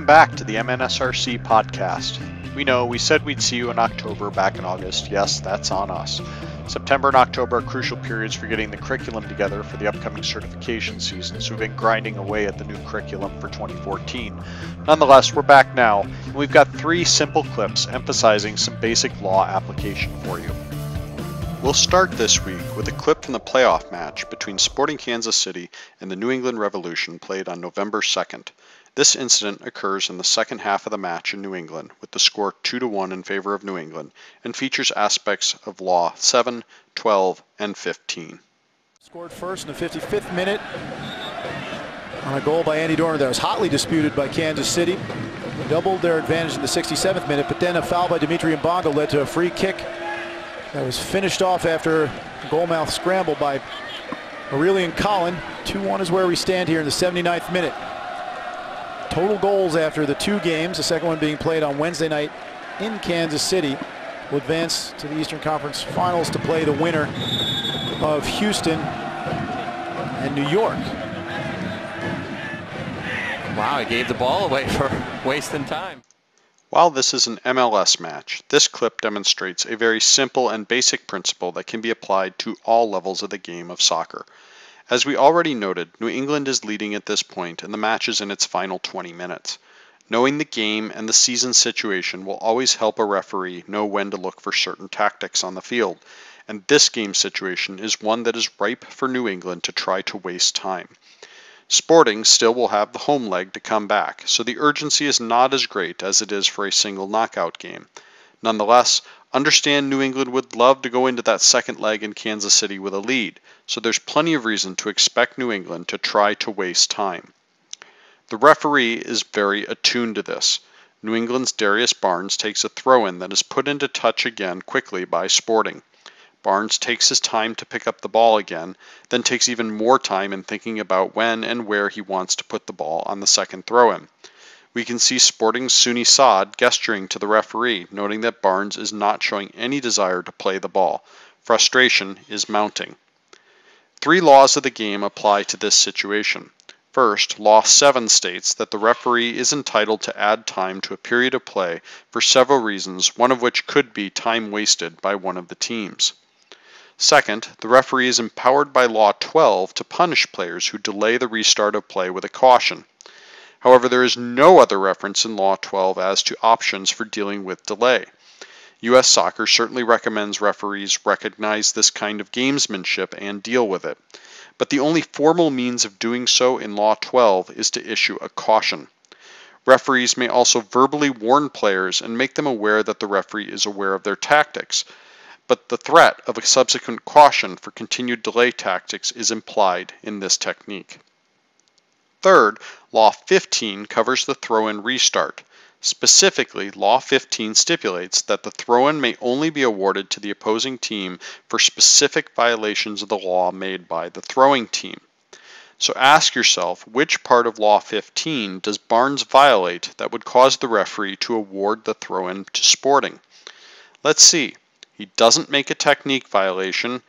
Welcome back to the MNSRC podcast. We know we said we'd see you in October back in August. Yes, that's on us. September and October are crucial periods for getting the curriculum together for the upcoming certification season, so we've been grinding away at the new curriculum for 2014. Nonetheless, we're back now, and we've got 3 simple clips emphasizing some basic law application for you. We'll start this week with a clip from the playoff match between Sporting Kansas City and the New England Revolution played on November 2nd. This incident occurs in the second half of the match in New England, with the score 2-1 in favor of New England, and features aspects of Law 7, 12, and 15. Scored first in the 55th minute on a goal by Andy Dorner that was hotly disputed by Kansas City. Doubled their advantage in the 67th minute, but then a foul by Dimitri Mbongo led to a free kick that was finished off after a goalmouth scramble by Aurelian Collin. 2-1 is where we stand here in the 79th minute. Total goals after the 2 games, the second one being played on Wednesday night in Kansas City, will advance to the Eastern Conference Finals to play the winner of Houston and New York. Wow, he gave the ball away for wasting time. While this is an MLS match, this clip demonstrates a very simple and basic principle that can be applied to all levels of the game of soccer. As we already noted, New England is leading at this point and the match is in its final 20 minutes. Knowing the game and the season situation will always help a referee know when to look for certain tactics on the field, and this game situation is one that is ripe for New England to try to waste time. Sporting still will have the home leg to come back, so the urgency is not as great as it is for a single knockout game. Nonetheless, understand New England would love to go into that second leg in Kansas City with a lead, so there's plenty of reason to expect New England to try to waste time. The referee is very attuned to this. New England's Darius Barnes takes a throw-in that is put into touch again quickly by Sporting. Barnes takes his time to pick up the ball again, then takes even more time in thinking about when and where he wants to put the ball on the second throw-in. We can see Sporting's Suni Saad gesturing to the referee, noting that Barnes is not showing any desire to play the ball. Frustration is mounting. 3 laws of the game apply to this situation. First, Law 7 states that the referee is entitled to add time to a period of play for several reasons, one of which could be time wasted by one of the teams. Second, the referee is empowered by Law 12 to punish players who delay the restart of play with a caution. However, there is no other reference in Law 12 as to options for dealing with delay. U.S. Soccer certainly recommends referees recognize this kind of gamesmanship and deal with it, but the only formal means of doing so in Law 12 is to issue a caution. Referees may also verbally warn players and make them aware that the referee is aware of their tactics, but the threat of a subsequent caution for continued delay tactics is implied in this technique. Third, Law 15 covers the throw-in restart. Specifically, Law 15 stipulates that the throw-in may only be awarded to the opposing team for specific violations of the law made by the throwing team. So ask yourself, which part of Law 15 does Barnes violate that would cause the referee to award the throw-in to Sporting? Let's see. He doesn't make a technique violation.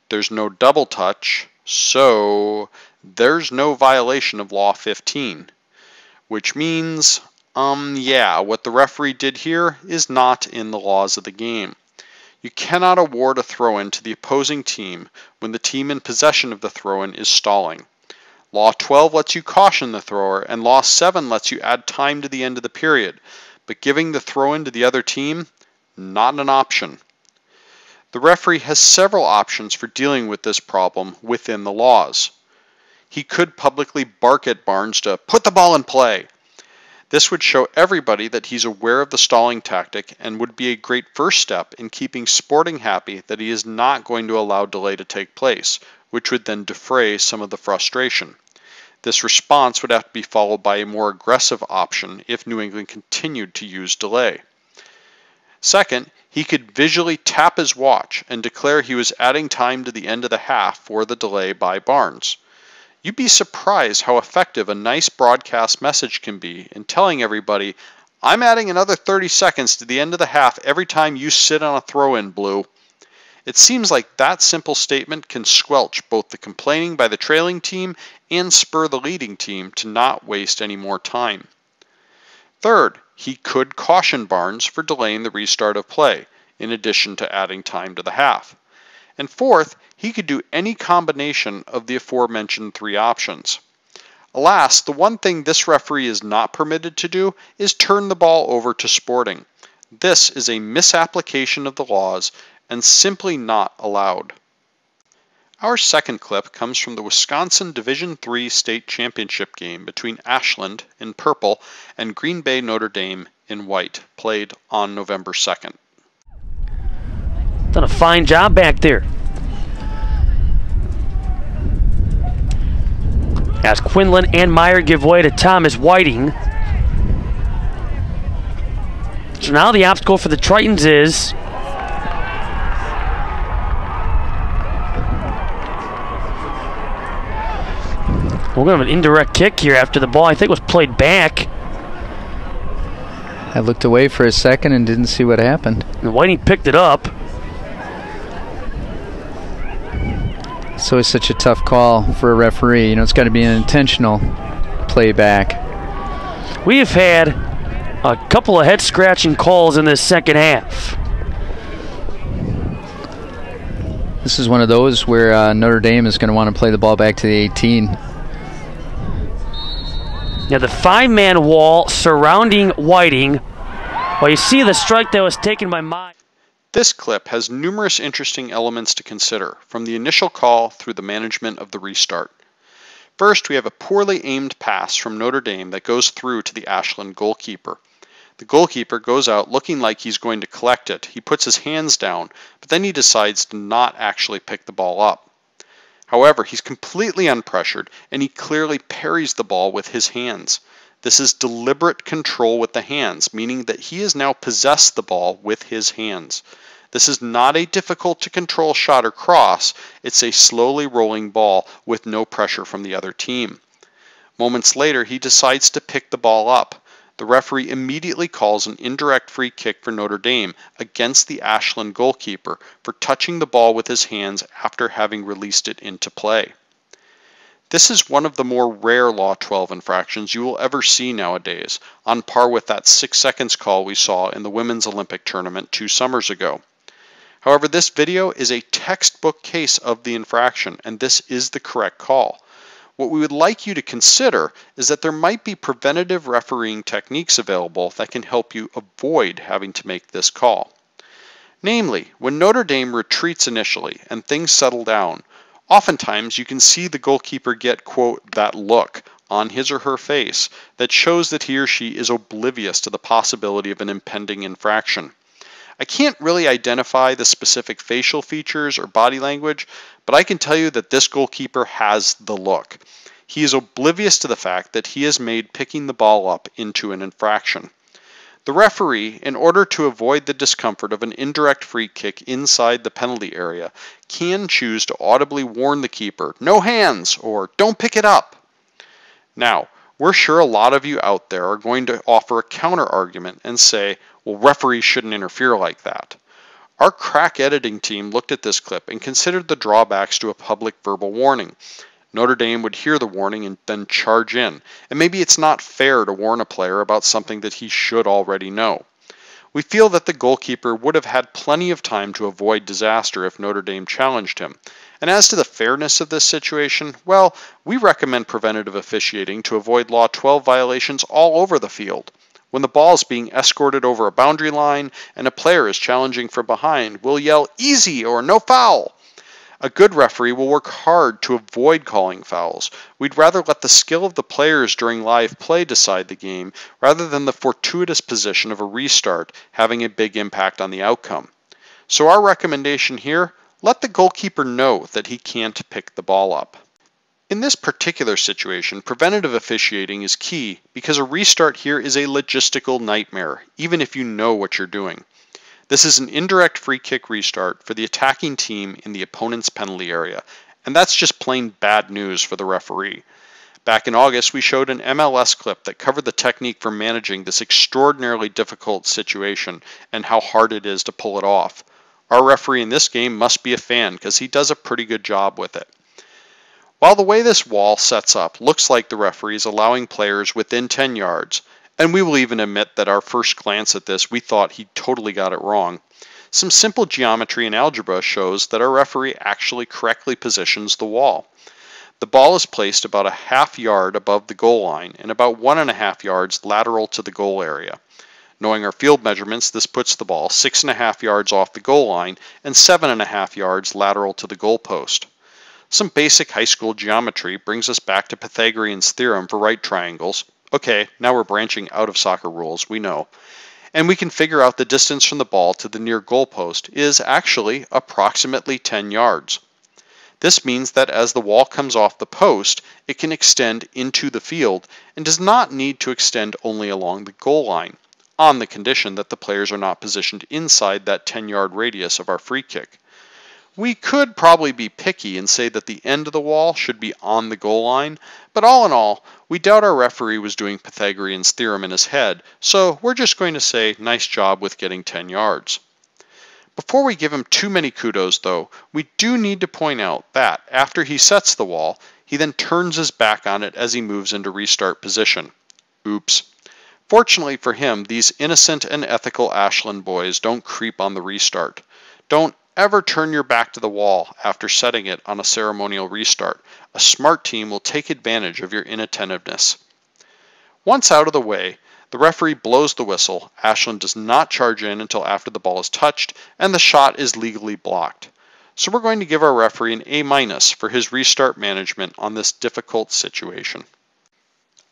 There's no double touch, so there's no violation of Law 15, which means, what the referee did here is not in the laws of the game. You cannot award a throw-in to the opposing team when the team in possession of the throw-in is stalling. Law 12 lets you caution the thrower, and Law 7 lets you add time to the end of the period, but giving the throw-in to the other team, not an option. The referee has several options for dealing with this problem within the laws. He could publicly bark at Barnes to put the ball in play. This would show everybody that he's aware of the stalling tactic and would be a great first step in keeping Sporting happy that he is not going to allow delay to take place, which would then defray some of the frustration. This response would have to be followed by a more aggressive option if New England continued to use delay. Second, he could visually tap his watch and declare he was adding time to the end of the half for the delay by Barnes. You'd be surprised how effective a nice broadcast message can be in telling everybody, I'm adding another 30 seconds to the end of the half every time you sit on a throw-in, Blue. It seems like that simple statement can squelch both the complaining by the trailing team and spur the leading team to not waste any more time. Third, he could caution Barnes for delaying the restart of play, in addition to adding time to the half. And fourth, he could do any combination of the aforementioned three options. Alas, the one thing this referee is not permitted to do is turn the ball over to Sporting. This is a misapplication of the laws and simply not allowed. Our second clip comes from the Wisconsin Division III State Championship game between Ashland in purple and Green Bay Notre Dame in white, played on November 2nd. Done a fine job back there. As Quinlan and Meyer give way to Thomas Whiting. So now the obstacle for the Tritons is we're going to have an indirect kick here after the ball, I think, was played back. I looked away for a second and didn't see what happened. And Whiting picked it up. It's always such a tough call for a referee. You know, it's got to be an intentional playback. We have had a couple of head-scratching calls in this second half. This is one of those where Notre Dame is going to want to play the ball back to the 18. Now the five-man wall surrounding Whiting. Well, you see the strike that was taken by Meyer. This clip has numerous interesting elements to consider, from the initial call through the management of the restart. First, we have a poorly aimed pass from Notre Dame that goes through to the Ashland goalkeeper. The goalkeeper goes out looking like he's going to collect it. He puts his hands down, but then he decides to not actually pick the ball up. However, he's completely unpressured, and he clearly parries the ball with his hands. This is deliberate control with the hands, meaning that he has now possessed the ball with his hands. This is not a difficult to control shot or cross, it's a slowly rolling ball with no pressure from the other team. Moments later, he decides to pick the ball up. The referee immediately calls an indirect free kick for Notre Dame against the Ashland goalkeeper for touching the ball with his hands after having released it into play. This is one of the more rare Law 12 infractions you will ever see nowadays, on par with that 6 seconds call we saw in the Women's Olympic Tournament 2 summers ago. However, this video is a textbook case of the infraction, and this is the correct call. What we would like you to consider is that there might be preventative refereeing techniques available that can help you avoid having to make this call. Namely, when Notre Dame retreats initially and things settle down, oftentimes you can see the goalkeeper get, quote, that look on his or her face that shows that he or she is oblivious to the possibility of an impending infraction. I can't really identify the specific facial features or body language, but I can tell you that this goalkeeper has the look. He is oblivious to the fact that he has made picking the ball up into an infraction. The referee, in order to avoid the discomfort of an indirect free kick inside the penalty area, can choose to audibly warn the keeper, "No hands," or "Don't pick it up." Now, we're sure a lot of you out there are going to offer a counter argument and say, well, referees shouldn't interfere like that. Our crack editing team looked at this clip and considered the drawbacks to a public verbal warning. Notre Dame would hear the warning and then charge in, and maybe it's not fair to warn a player about something that he should already know. We feel that the goalkeeper would have had plenty of time to avoid disaster if Notre Dame challenged him. And as to the fairness of this situation, well, we recommend preventative officiating to avoid Law 12 violations all over the field. When the ball is being escorted over a boundary line and a player is challenging from behind, we'll yell, "Easy" or "No foul." A good referee will work hard to avoid calling fouls. We'd rather let the skill of the players during live play decide the game rather than the fortuitous position of a restart having a big impact on the outcome. So our recommendation here, let the goalkeeper know that he can't pick the ball up. In this particular situation, preventative officiating is key because a restart here is a logistical nightmare, even if you know what you're doing. This is an indirect free kick restart for the attacking team in the opponent's penalty area, and that's just plain bad news for the referee. Back in August, we showed an MLS clip that covered the technique for managing this extraordinarily difficult situation and how hard it is to pull it off. Our referee in this game must be a fan because he does a pretty good job with it. While the way this wall sets up looks like the referee is allowing players within 10 yards, And we will even admit that our first glance at this, we thought he totally got it wrong. Some simple geometry and algebra shows that our referee actually correctly positions the wall. The ball is placed about a half yard above the goal line and about 1.5 yards lateral to the goal area. Knowing our field measurements, this puts the ball 6.5 yards off the goal line and 7.5 yards lateral to the goal post. Some basic high school geometry brings us back to Pythagorean's theorem for right triangles. Okay, now we're branching out of soccer rules, we know. And we can figure out the distance from the ball to the near goal post is actually approximately 10 yards. This means that as the wall comes off the post, it can extend into the field and does not need to extend only along the goal line, on the condition that the players are not positioned inside that 10-yard radius of our free kick. We could probably be picky and say that the end of the wall should be on the goal line, but all in all, we doubt our referee was doing Pythagorean's theorem in his head, so we're just going to say nice job with getting 10 yards. Before we give him too many kudos though, we do need to point out that after he sets the wall, he then turns his back on it as he moves into restart position. Oops. Fortunately for him, these innocent and ethical Ashland boys don't creep on the restart. Don't ever turn your back to the wall after setting it on a ceremonial restart. A smart team will take advantage of your inattentiveness. Once out of the way, the referee blows the whistle. Ashland does not charge in until after the ball is touched and the shot is legally blocked. So we're going to give our referee an A- for his restart management on this difficult situation.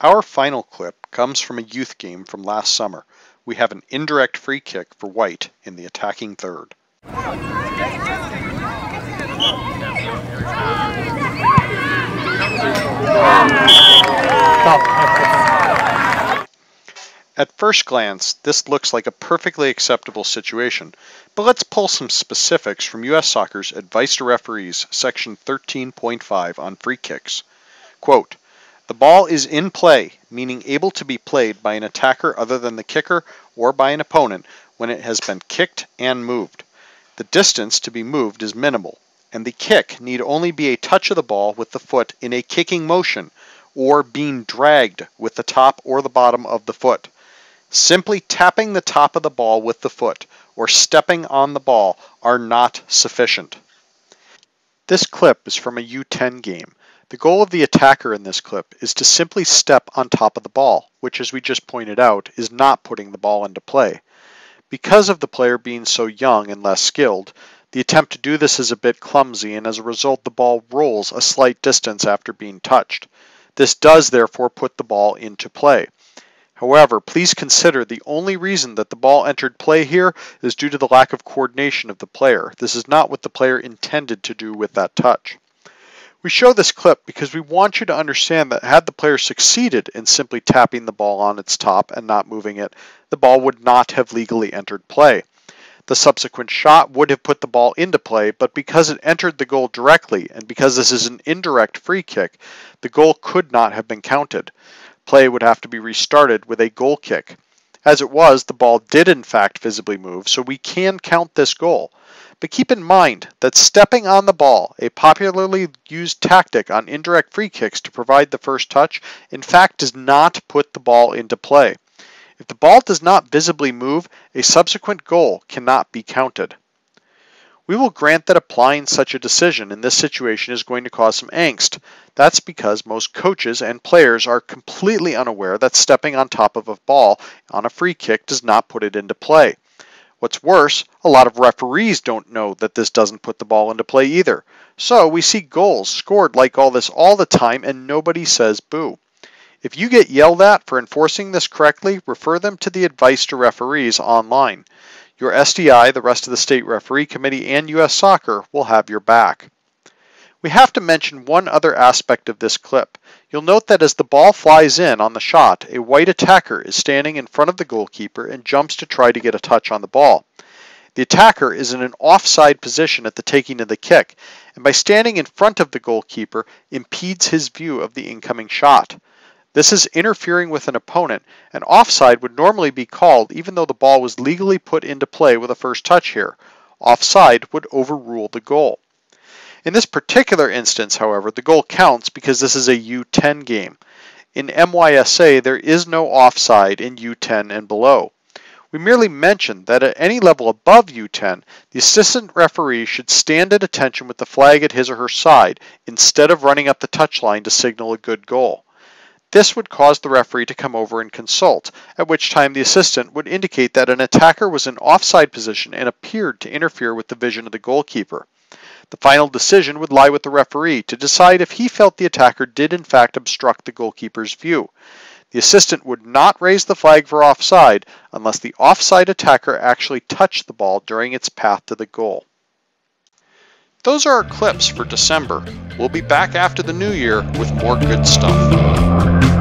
Our final clip comes from a youth game from last summer. We have an indirect free kick for White in the attacking third. At first glance, this looks like a perfectly acceptable situation, but let's pull some specifics from U.S. Soccer's Advice to Referees, Section 13.5 on free kicks. Quote, "The ball is in play, meaning able to be played by an attacker other than the kicker or by an opponent when it has been kicked and moved. The distance to be moved is minimal, and the kick need only be a touch of the ball with the foot in a kicking motion or being dragged with the top or the bottom of the foot. Simply tapping the top of the ball with the foot or stepping on the ball are not sufficient." This clip is from a U10 game. The goal of the attacker in this clip is to simply step on top of the ball, which, as we just pointed out, is not putting the ball into play. Because of the player being so young and less skilled, the attempt to do this is a bit clumsy, and as a result the ball rolls a slight distance after being touched. This does therefore put the ball into play. However, please consider the only reason that the ball entered play here is due to the lack of coordination of the player. This is not what the player intended to do with that touch. We show this clip because we want you to understand that had the player succeeded in simply tapping the ball on its top and not moving it, the ball would not have legally entered play. The subsequent shot would have put the ball into play, but because it entered the goal directly and because this is an indirect free kick, the goal could not have been counted. Play would have to be restarted with a goal kick. As it was, the ball did in fact visibly move, so we can count this goal. But keep in mind that stepping on the ball, a popularly used tactic on indirect free kicks to provide the first touch, in fact does not put the ball into play. If the ball does not visibly move, a subsequent goal cannot be counted. We will grant that applying such a decision in this situation is going to cause some angst. That's because most coaches and players are completely unaware that stepping on top of a ball on a free kick does not put it into play. What's worse, a lot of referees don't know that this doesn't put the ball into play either. So we see goals scored like all this all the time and nobody says boo. If you get yelled at for enforcing this correctly, refer them to the Advice to Referees online. Your SDI, the rest of the State Referee Committee, and U.S. Soccer will have your back. We have to mention one other aspect of this clip. You'll note that as the ball flies in on the shot, a white attacker is standing in front of the goalkeeper and jumps to try to get a touch on the ball. The attacker is in an offside position at the taking of the kick, and by standing in front of the goalkeeper, impedes his view of the incoming shot. This is interfering with an opponent, and offside would normally be called even though the ball was legally put into play with a first touch here. Offside would overrule the goal. In this particular instance, however, the goal counts because this is a U10 game. In MYSA, there is no offside in U10 and below. We merely mentioned that at any level above U10, the assistant referee should stand at attention with the flag at his or her side instead of running up the touchline to signal a good goal. This would cause the referee to come over and consult, at which time the assistant would indicate that an attacker was in offside position and appeared to interfere with the vision of the goalkeeper. The final decision would lie with the referee to decide if he felt the attacker did in fact obstruct the goalkeeper's view. The assistant would not raise the flag for offside unless the offside attacker actually touched the ball during its path to the goal. Those are our clips for December. We'll be back after the new year with more good stuff.